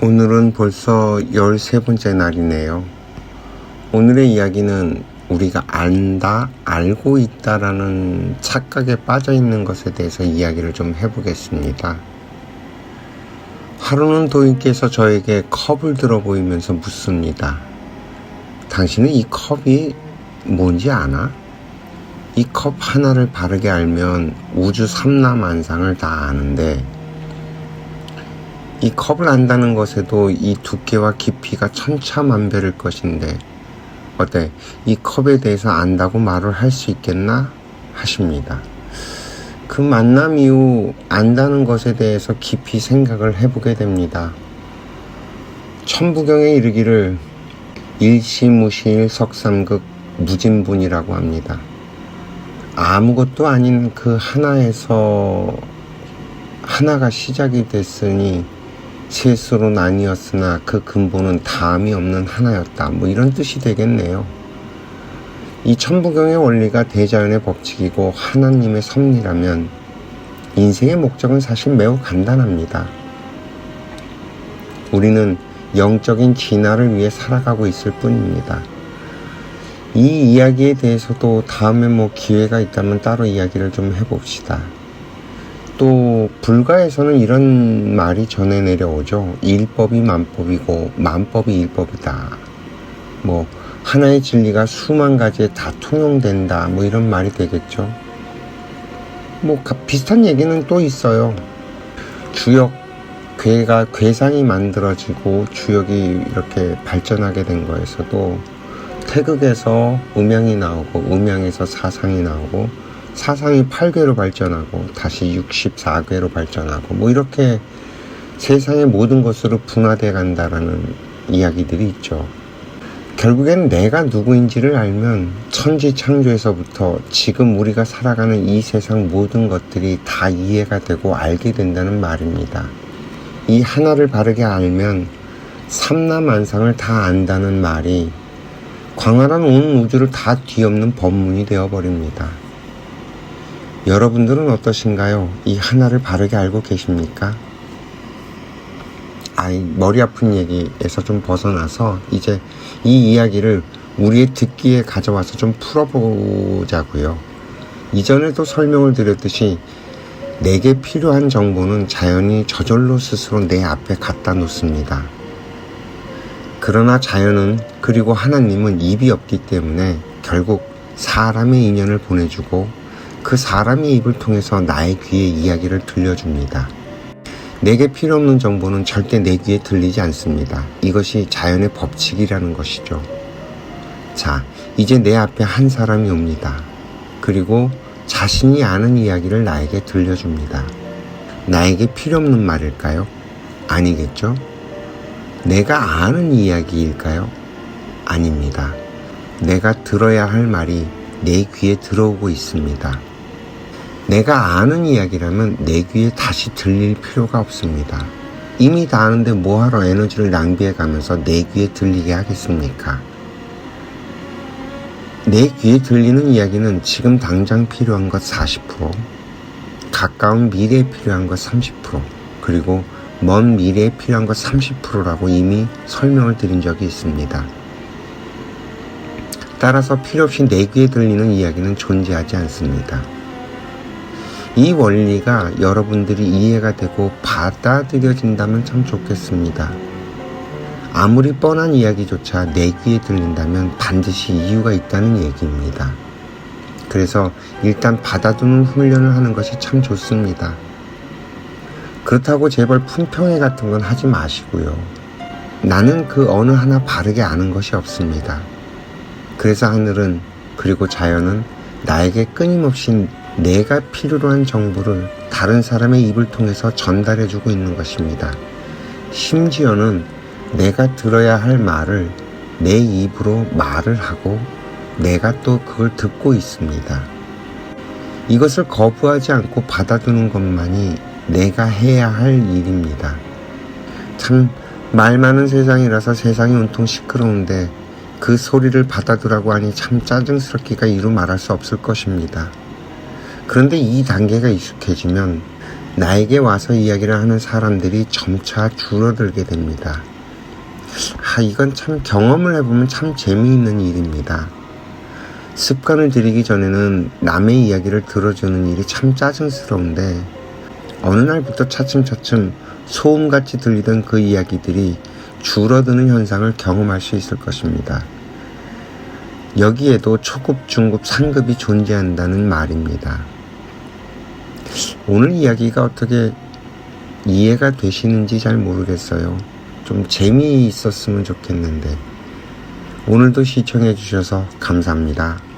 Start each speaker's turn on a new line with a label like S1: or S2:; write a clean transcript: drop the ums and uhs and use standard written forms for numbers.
S1: 오늘은 벌써 13번째 날이네요. 오늘의 이야기는 우리가 알고 있다라는 착각에 빠져 있는 것에 대해서 이야기를 좀 해보겠습니다. 하루는 도인께서 저에게 컵을 들어 보이면서 묻습니다. 당신은 이 컵이 뭔지 아나? 이 컵 하나를 바르게 알면 우주 삼라만상을 다 아는데 이 컵을 안다는 것에도 이 두께와 깊이가 천차만별일 것인데 어때? 이 컵에 대해서 안다고 말을 할 수 있겠나? 하십니다. 그 만남 이후 안다는 것에 대해서 깊이 생각을 해보게 됩니다. 천부경에 이르기를 일시무시일 석삼극 무진분이라고 합니다. 아무것도 아닌 그 하나에서 하나가 시작이 됐으니 셋으로 나뉘었으나 그 근본은 다음이 없는 하나였다. 이런 뜻이 되겠네요. 이 천부경의 원리가 대자연의 법칙이고 하나님의 섭리라면 인생의 목적은 사실 매우 간단합니다. 우리는 영적인 진화를 위해 살아가고 있을 뿐입니다. 이 이야기에 대해서도 다음에 기회가 있다면 따로 이야기를 좀 해봅시다. 또 불가에서는 이런 말이 전해 내려오죠. 일법이 만법이고 만법이 일법이다. 하나의 진리가 수만 가지에 다 통용된다. 이런 말이 되겠죠. 비슷한 얘기는 또 있어요. 주역, 괴상이 만들어지고 주역이 이렇게 발전하게 된 거에서도 태극에서 음양이 나오고 음양에서 사상이 나오고 사상이 8궤로 발전하고 다시 64궤로 발전하고 이렇게 세상의 모든 것으로 분화돼 간다라는 이야기들이 있죠. 결국엔 내가 누구인지를 알면 천지창조에서부터 지금 우리가 살아가는 이 세상 모든 것들이 다 이해가 되고 알게 된다는 말입니다. 이 하나를 바르게 알면 삼라만상을 다 안다는 말이 광활한 온 우주를 다 뒤엎는 법문이 되어버립니다. 여러분들은 어떠신가요? 이 하나를 바르게 알고 계십니까? 머리 아픈 얘기에서 좀 벗어나서 이제 이 이야기를 우리의 듣기에 가져와서 좀 풀어보자고요. 이전에도 설명을 드렸듯이 내게 필요한 정보는 자연이 저절로 스스로 내 앞에 갖다 놓습니다. 그러나 자연은 그리고 하나님은 입이 없기 때문에 결국 사람의 인연을 보내주고 그 사람의 입을 통해서 나의 귀에 이야기를 들려줍니다. 내게 필요 없는 정보는 절대 내 귀에 들리지 않습니다. 이것이 자연의 법칙이라는 것이죠. 자, 이제 내 앞에 한 사람이 옵니다. 그리고 자신이 아는 이야기를 나에게 들려줍니다. 나에게 필요 없는 말일까요? 아니겠죠? 내가 아는 이야기일까요? 아닙니다. 내가 들어야 할 말이 내 귀에 들어오고 있습니다. 내가 아는 이야기라면 내 귀에 다시 들릴 필요가 없습니다. 이미 다 아는데 뭐하러 에너지를 낭비해 가면서 내 귀에 들리게 하겠습니까? 내 귀에 들리는 이야기는 지금 당장 필요한 것 40%, 가까운 미래에 필요한 것 30%, 그리고 먼 미래에 필요한 것 30%라고 이미 설명을 드린 적이 있습니다. 따라서 필요없이 내 귀에 들리는 이야기는 존재하지 않습니다. 이 원리가 여러분들이 이해가 되고 받아들여진다면 참 좋겠습니다. 아무리 뻔한 이야기조차 내 귀에 들린다면 반드시 이유가 있다는 얘기입니다. 그래서 일단 받아두는 훈련을 하는 것이 참 좋습니다. 그렇다고 제발 품평회 같은 건 하지 마시고요. 나는 그 어느 하나 바르게 아는 것이 없습니다. 그래서 하늘은 그리고 자연은 나에게 끊임없이 내가 필요로 한 정보를 다른 사람의 입을 통해서 전달해주고 있는 것입니다. 심지어는 내가 들어야 할 말을 내 입으로 말을 하고 내가 또 그걸 듣고 있습니다. 이것을 거부하지 않고 받아두는 것만이 내가 해야 할 일입니다. 참 말 많은 세상이라서 세상이 온통 시끄러운데 그 소리를 받아두라고 하니 참 짜증스럽기가 이루 말할 수 없을 것입니다. 그런데 이 단계가 익숙해지면 나에게 와서 이야기를 하는 사람들이 점차 줄어들게 됩니다. 이건 참 경험을 해보면 참 재미있는 일입니다. 습관을 들이기 전에는 남의 이야기를 들어주는 일이 참 짜증스러운데 어느 날부터 차츰차츰 소음같이 들리던 그 이야기들이 줄어드는 현상을 경험할 수 있을 것입니다. 여기에도 초급, 중급, 상급이 존재한다는 말입니다. 오늘 이야기가 어떻게 이해가 되시는지 잘 모르겠어요. 좀 재미있었으면 좋겠는데 오늘도 시청해 주셔서 감사합니다.